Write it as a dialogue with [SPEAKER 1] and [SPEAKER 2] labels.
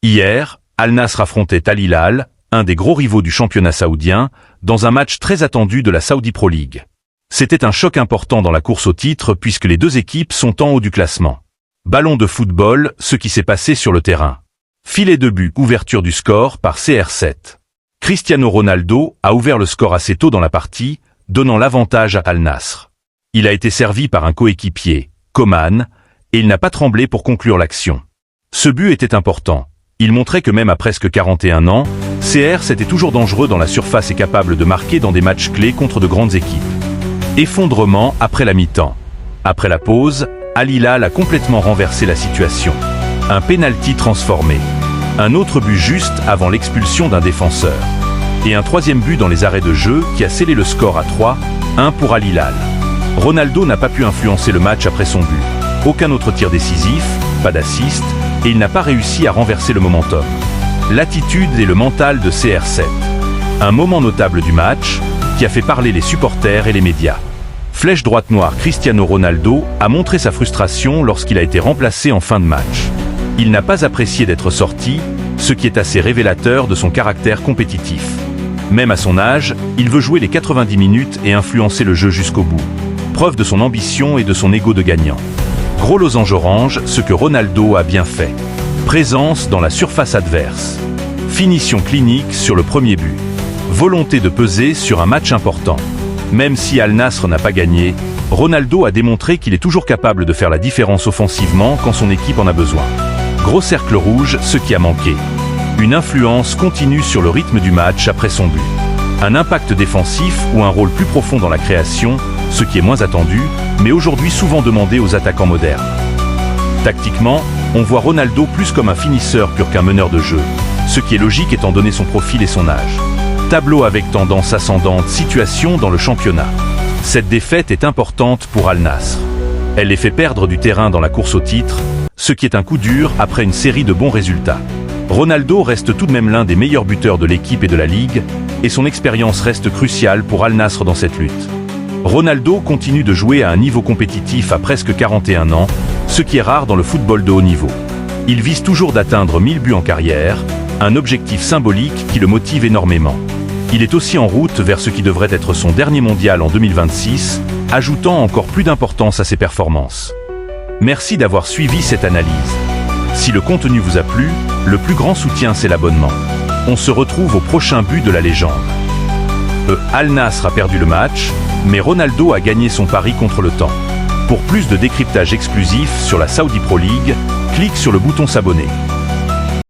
[SPEAKER 1] Hier, Al Nasr affrontait Al Hilal, un des gros rivaux du championnat saoudien, dans un match très attendu de la Saudi Pro League. C'était un choc important dans la course au titre puisque les deux équipes sont en haut du classement. Ballon de football, ce qui s'est passé sur le terrain. Filet de but, ouverture du score par CR7. Cristiano Ronaldo a ouvert le score assez tôt dans la partie, donnant l'avantage à Al Nasr. Il a été servi par un coéquipier, Coman, et il n'a pas tremblé pour conclure l'action. Ce but était important. Il montrait que même à presque 41 ans, CR7 est toujours dangereux dans la surface et capable de marquer dans des matchs clés contre de grandes équipes. Effondrement après la mi-temps. Après la pause, Al Hilal a complètement renversé la situation. Un pénalty transformé. Un autre but juste avant l'expulsion d'un défenseur. Et un troisième but dans les arrêts de jeu qui a scellé le score à 3-1 pour Al Hilal. Ronaldo n'a pas pu influencer le match après son but. Aucun autre tir décisif, pas d'assist, et il n'a pas réussi à renverser le momentum. L'attitude et le mental de CR7. Un moment notable du match qui a fait parler les supporters et les médias. Flèche droite noire, Cristiano Ronaldo a montré sa frustration lorsqu'il a été remplacé en fin de match. Il n'a pas apprécié d'être sorti, ce qui est assez révélateur de son caractère compétitif. Même à son âge, il veut jouer les 90 minutes et influencer le jeu jusqu'au bout. Preuve de son ambition et de son ego de gagnant. Gros losange orange, ce que Ronaldo a bien fait. Présence dans la surface adverse. Finition clinique sur le premier but. Volonté de peser sur un match important. Même si Al Nasr n'a pas gagné, Ronaldo a démontré qu'il est toujours capable de faire la différence offensivement quand son équipe en a besoin. Gros cercle rouge, ce qui a manqué. Une influence continue sur le rythme du match après son but. Un impact défensif ou un rôle plus profond dans la création, ce qui est moins attendu, mais aujourd'hui souvent demandé aux attaquants modernes. Tactiquement, on voit Ronaldo plus comme un finisseur pur qu'un meneur de jeu, ce qui est logique étant donné son profil et son âge. Tableau avec tendance ascendante, situation dans le championnat. Cette défaite est importante pour Al Nasr. Elle les fait perdre du terrain dans la course au titre, ce qui est un coup dur après une série de bons résultats. Ronaldo reste tout de même l'un des meilleurs buteurs de l'équipe et de la Ligue, et son expérience reste cruciale pour Al Nasr dans cette lutte. Ronaldo continue de jouer à un niveau compétitif à presque 41 ans, ce qui est rare dans le football de haut niveau. Il vise toujours d'atteindre 1000 buts en carrière, un objectif symbolique qui le motive énormément. Il est aussi en route vers ce qui devrait être son dernier mondial en 2026, ajoutant encore plus d'importance à ses performances. Merci d'avoir suivi cette analyse. Si le contenu vous a plu, le plus grand soutien c'est l'abonnement. On se retrouve au prochain but de la légende. Al Nasr a perdu le match, mais Ronaldo a gagné son pari contre le temps. Pour plus de décryptage exclusif sur la Saudi Pro League, clique sur le bouton s'abonner.